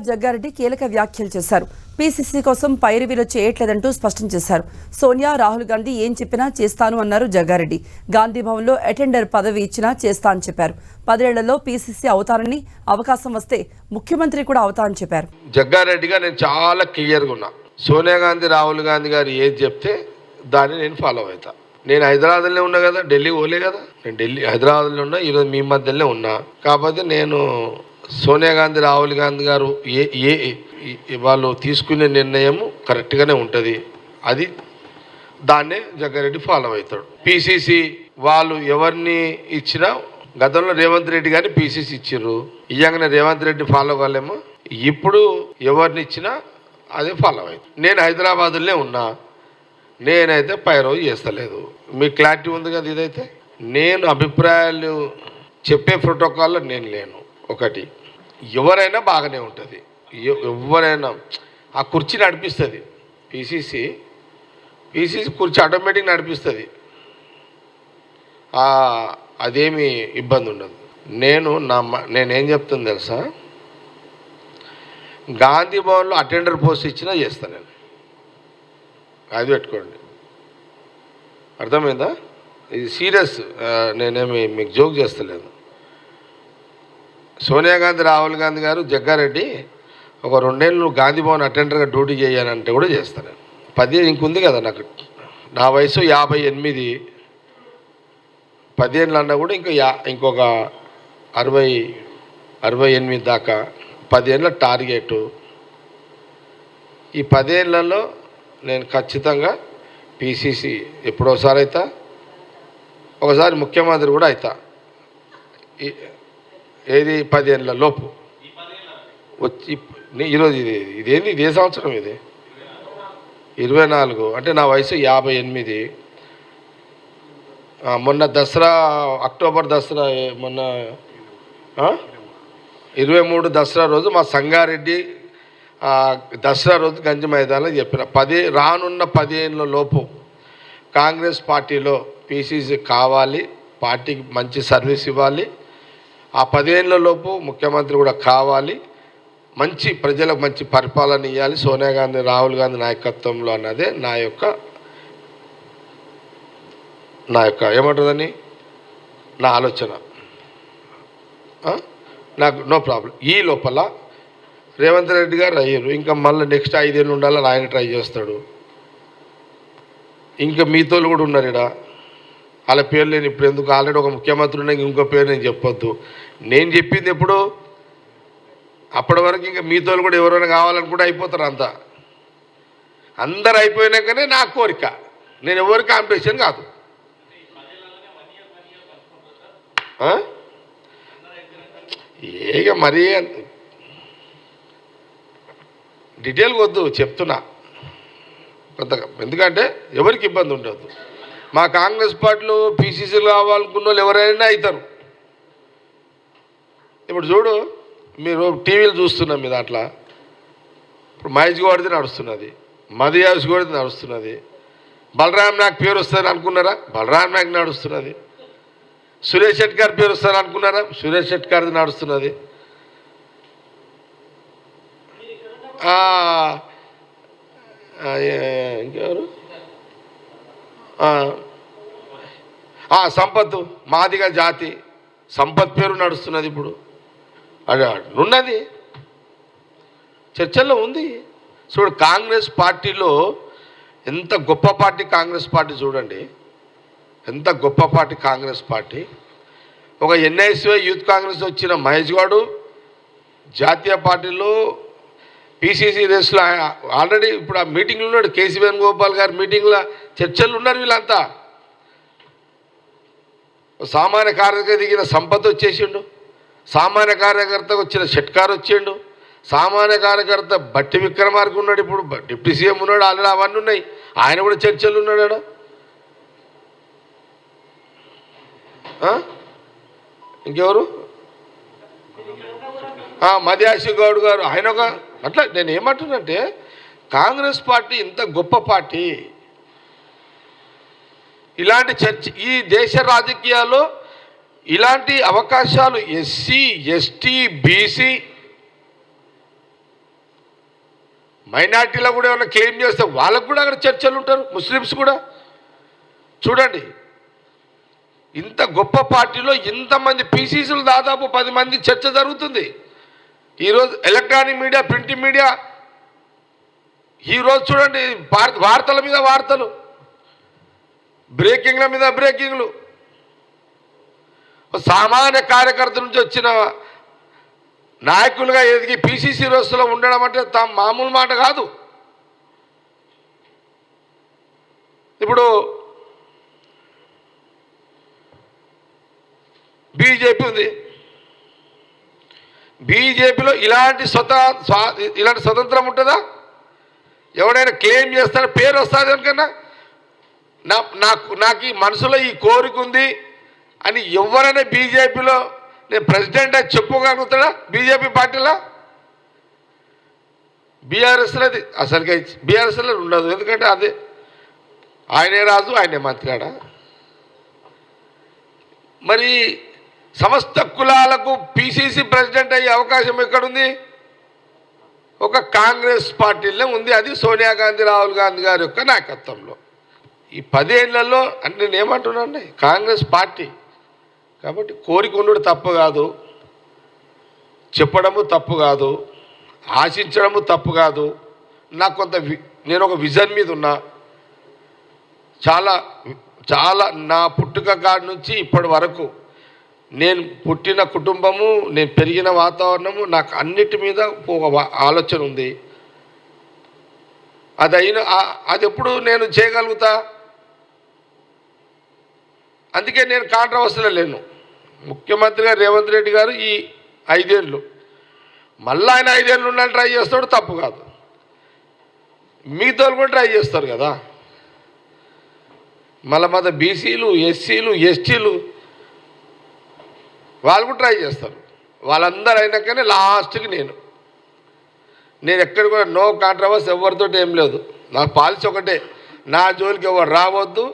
జగ్గారెడ్డి కీలక వ్యాఖ్యలు చేశారు. పీసీసీ కోసం పైరవీలు చేయట్లేదంటూ స్పష్టం చేశారు. సోనియా, రాహుల్ గాంధీ ఏం చెప్పినా చేస్తాను అన్నారు జగ్గారెడ్డి. గాంధీ భవన్లో అటెండర్ పదవి ఇచ్చినా చేస్తా అని చెప్పారు. 10 ఏళ్లలో పీసీసీ అవుతానని, అవకాశం వస్తే ముఖ్యమంత్రి కూడా అవుతా అని చెప్పారు. జగ్గారెడ్డిగా నేను చాలా క్లియర్గా ఉన్నా. సోనియా గాంధీ, రాహుల్ గాంధీ గారు ఏది చెప్తే దాన్ని నేను ఫాలో అవుతా. నేను హైదరాబాద్లో ఉన్నా కదా, ఢిల్లీ పోలే కదా. నేను హైదరాబాద్లో ఉన్నా, ఈరోజు మీ మధ్యలోనే ఉన్నా. కాకపోతే నేను సోనియా గాంధీ, రాహుల్ గాంధీ గారు వాళ్ళు తీసుకునే నిర్ణయం కరెక్ట్గానే ఉంటుంది. అది దాన్నే జగ్గారెడ్డి ఫాలో అవుతాడు. పీసీసీ వాళ్ళు ఎవరిని ఇచ్చినా, గతంలో రేవంత్ రెడ్డి గారిని పీసీసీ ఇచ్చారు. ఇయ్యంగానే రేవంత్ రెడ్డి ఫాలో కాలేమో. ఇప్పుడు ఎవరిని ఇచ్చినా అదే ఫాలో అవుతుంది. నేను హైదరాబాద్లోనే ఉన్నా, నేనైతే పైరవి చేస్తలేదు. మీకు క్లారిటీ ఉంది కదా. ఇదైతే నేను అభిప్రాయాలు చెప్పే ప్రోటోకాల్లో నేను లేను. ఒకటి, ఎవరైనా బాగానే ఉంటుంది. ఎవరైనా ఆ కుర్చీ నడిపిస్తుంది. పీసీసీ కుర్చీ ఆటోమేటిక్ నడిపిస్తుంది. అదేమి ఇబ్బంది ఉండదు. నేనేం చెప్తుంది తెలుసా, గాంధీ భవన్లో అటెండర్ పోస్ట్ ఇచ్చినా చేస్తాను నేను. అది పెట్టుకోండి, అర్థమైందా? ఇది సీరియస్, నేనేమి మీకు జోక్ చేస్తలేదు. సోనియా గాంధీ, రాహుల్ గాంధీ గారు, జగ్గారెడ్డి ఒక 2 ఏళ్ళు గాంధీ భవన్ అటెండర్గా డ్యూటీ చేయాలంటే కూడా చేస్తాను. 10 ఇంకుంది కదా నాకు. నా వయసు 58. 10 ఏళ్ళు అన్నా కూడా ఇంకొక 68 దాకా 10 ఏళ్ళ టార్గెట్. ఈ 10 ఏళ్లలో నేను ఖచ్చితంగా పీసీసీ ఎప్పుడోసారి అవుతా, ఒకసారి ముఖ్యమంత్రి కూడా అవుతా. ఏది 10 ఏళ్ళ లోపు వచ్చి ఈరోజు ఇదేంది, ఇదే సంవత్సరం, ఇది 24. అంటే నా వయసు 58. మొన్న దసరా, అక్టోబర్ దసరా, మొన్న 23 దసరా రోజు మా సంగారెడ్డి దసరా రోజు గంజి మైదానంలో చెప్పిన, రానున్న 10 ఏళ్ళ లోపు కాంగ్రెస్ పార్టీలో పీసీసీ కావాలి, పార్టీకి మంచి సర్వీస్ ఇవ్వాలి, ఆ 10 ఏళ్ళ లోపు ముఖ్యమంత్రి కూడా కావాలి, మంచి ప్రజలకు మంచి పరిపాలన ఇవ్వాలి సోనియా గాంధీ, రాహుల్ గాంధీ నాయకత్వంలో అన్నదే నా యొక్క ఏమంటుందని నా ఆలోచన. నాకు నో ప్రాబ్లం. ఈ లోపల రేవంత్ రెడ్డి గారు అయ్యారు, ఇంకా మళ్ళీ నెక్స్ట్ 5 ఏళ్ళు ఉండాలని ఆయన ట్రై చేస్తాడు. ఇంకా మీతో కూడా ఉన్నారు ఇక్కడ, వాళ్ళ పేరు నేను ఇప్పుడు ఎందుకు, ఆల్రెడీ ఒక ముఖ్యమంత్రి ఉన్నాయి, ఇంకో పేరు నేను చెప్పొద్దు. నేను చెప్పింది ఎప్పుడు, అప్పటి వరకు ఇంకా మీతో కూడా ఎవరైనా కావాలనుకుంటే అయిపోతారు. అందరు అయిపోయినాకనే నా కోరిక. నేను ఎవరి కాంపిటీషన్ కాదు. ఏక మరీ డీటెయిల్గా వద్దు, చెప్తున్నా కొత్తగా, ఎందుకంటే ఎవరికి ఇబ్బంది ఉండదు. మా కాంగ్రెస్ పార్టీలో పీసీసీలు కావాలనుకున్న వాళ్ళు ఎవరైనా అవుతారు. ఇప్పుడు చూడు, మీరు టీవీలు చూస్తున్నాం, మీ దాంట్లో ఇప్పుడు మహేష్ గౌడ్ది నడుస్తున్నది, మదియాస్ గౌడ్ది నడుస్తున్నది, బలరామ్ నాయక్ పేరు వస్తుంది అనుకున్నారా, బలరామ్ నాయక్ నడుస్తున్నది. సురేష్ శెట్టి గారి పేరు వస్తుంది అనుకున్నారా, సురేష్ శెట్టి గారిది నడుస్తున్నది. ఇంకెవరు, సంపత్, మాదిగా జాతి సంపత్ పేరు నడుస్తున్నది. ఇప్పుడు అది ఉన్నది, చర్చల్లో ఉంది. చూడు, కాంగ్రెస్ పార్టీలో ఎంత గొప్ప పార్టీ కాంగ్రెస్ పార్టీ, చూడండి ఎంత గొప్ప పార్టీ కాంగ్రెస్ పార్టీ. ఒక ఎన్ఐసిఓ యూత్ కాంగ్రెస్ వచ్చిన మహేష్ గౌడ్ జాతీయ పార్టీలో పీసీసీ రేస్లో ఆల్రెడీ ఇప్పుడు ఆ మీటింగ్లో ఉన్నాడు. కేసీ వేణుగోపాల్ గారి మీటింగ్లో చర్చలు ఉన్నారు. వీళ్ళంతా సామాన్య కార్యకర్త దిగిన సంపత్ వచ్చేసిండు, సామాన్య కార్యకర్తకు వచ్చిన షెట్కార్ వచ్చిండు, సామాన్య కార్యకర్త బట్టి విక్రమార్క ఉన్నాడు, ఇప్పుడు డిప్యూటీ సీఎం ఉన్నాడు, ఆల్రెడీ అవన్నీ ఉన్నాయి. ఆయన కూడా చర్చలు ఉన్నాడు. ఇంకెవరు, మదియాసి గౌడ్ గారు, ఆయన ఒక అట్లా. నేను ఏమంటున్నంటే, కాంగ్రెస్ పార్టీ ఇంత గొప్ప పార్టీ, ఇలాంటి చర్చ ఈ దేశ రాజకీయాల్లో ఇలాంటి అవకాశాలు ఎస్సీ, ఎస్టీ, బీసీ మైనార్టీలో కూడా ఏమైనా క్లెయిమ్ చేస్తే వాళ్ళకు కూడా అక్కడ చర్చలు ఉంటారు, ముస్లిమ్స్ కూడా. చూడండి, ఇంత గొప్ప పార్టీలో ఇంతమంది పీసీసీలు దాదాపు 10 మంది చర్చ జరుగుతుంది. ఈరోజు ఎలక్ట్రానిక్ మీడియా, ప్రింట్ మీడియా, ఈరోజు చూడండి వార్తల మీద వార్తలు, బ్రేకింగ్ల మీద బ్రేకింగ్లు. సామాన్య కార్యకర్త నుంచి వచ్చిన నాయకులుగా ఎదిగి పీసీసీ రోజులో ఉండడం అంటే మామూలు మాట కాదు. ఇప్పుడు బీజేపీ ఉంది, బీజేపీలో ఇలాంటి స్వతంత్రం ఉంటుందా? ఎవడైనా క్లెయిమ్ చేస్తాడో పేరు వస్తుంది అనుకన్నా, నాకు ఈ మనసులో ఈ కోరిక ఉంది అని ఎవరైనా బీజేపీలో నేను ప్రెసిడెంట్ అని చెప్పుకోగలుగుతాడా? బీజేపీ పార్టీలో బీఆర్ఎస్లో అది అసలుగా బీఆర్ఎస్లో ఉండదు. ఎందుకంటే అదే ఆయనే రాజు, ఆయనే మంత్రిడా. మరి సమస్త కులాలకు పీసీసీ ప్రెసిడెంట్ అయ్యే అవకాశం ఎక్కడుంది? ఒక కాంగ్రెస్ పార్టీలో ఉంది. అది సోనియా గాంధీ, రాహుల్ గాంధీ గారి యొక్క నాయకత్వంలో. ఈ 10 ఏళ్లలో అంటే నేను ఏమంటున్నానండి, కాంగ్రెస్ పార్టీ కాబట్టి కోరిక ఉండడం తప్పు కాదు, చెప్పడము తప్పు కాదు, ఆశించడము తప్పు కాదు. నాకు నేను ఒక విజన్ మీద ఉన్నా. చాలా చాలా నా పుట్టుక కాడి నుంచి ఇప్పటి వరకు నేను పుట్టిన కుటుంబము, నేను పెరిగిన వాతావరణము, నాకు అన్నిటి మీద ఒక ఆలోచన ఉంది. అది ఎప్పుడు నేను చేయగలుగుతా. అందుకే నేను కాంట్రవర్సీలో లేను. ముఖ్యమంత్రిగా రేవంత్ రెడ్డి గారు ఈ 5 ఏళ్ళు, మళ్ళీ ఆయన 5 ఏళ్ళు ఉండాలని ట్రై చేస్తాడు, తప్పు కాదు. మిగతా కూడా ట్రై చేస్తారు కదా. మళ్ళీ బీసీలు, ఎస్సీలు, ఎస్టీలు వాళ్ళు కూడా ట్రై చేస్తారు. వాళ్ళందరూ అయినాకనే లాస్ట్కి నేను ఎక్కడ కూడా నో కాంట్రవర్సీ, ఎవరితో ఏం లేదు. నా పాలసీ ఒకటే, నా జోలికి ఎవరు రావద్దు,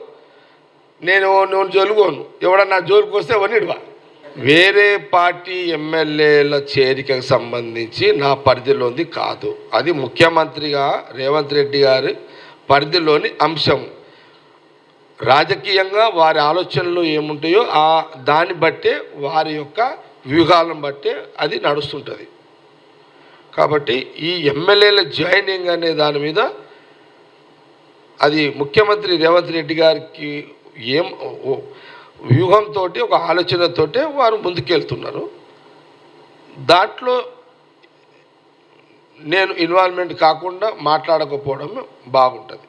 నేను జోలుకోను. ఎవడన్నా నా జోలికి వస్తే ఎవరినిడువా. వేరే పార్టీ ఎమ్మెల్యేల చేరికకు సంబంధించి నా పరిధిలోది కాదు. అది ముఖ్యమంత్రిగా రేవంత్ రెడ్డి గారి పరిధిలోని అంశం. రాజకీయంగా వారి ఆలోచనలు ఏముంటాయో దాన్ని బట్టే, వారి యొక్క వ్యూహాలను బట్టే అది నడుస్తుంటుంది. కాబట్టి ఈ ఎమ్మెల్యేల జాయినింగ్ అనే దాని మీద అది ముఖ్యమంత్రి రేవంత్ రెడ్డి గారికి వ్యూహంతో, ఒక ఆలోచనతోటే వారు ముందుకెళ్తున్నారు. దాంట్లో నేను ఇన్వాల్వ్మెంట్ కాకుండా మాట్లాడకపోవడం బాగుంటుంది.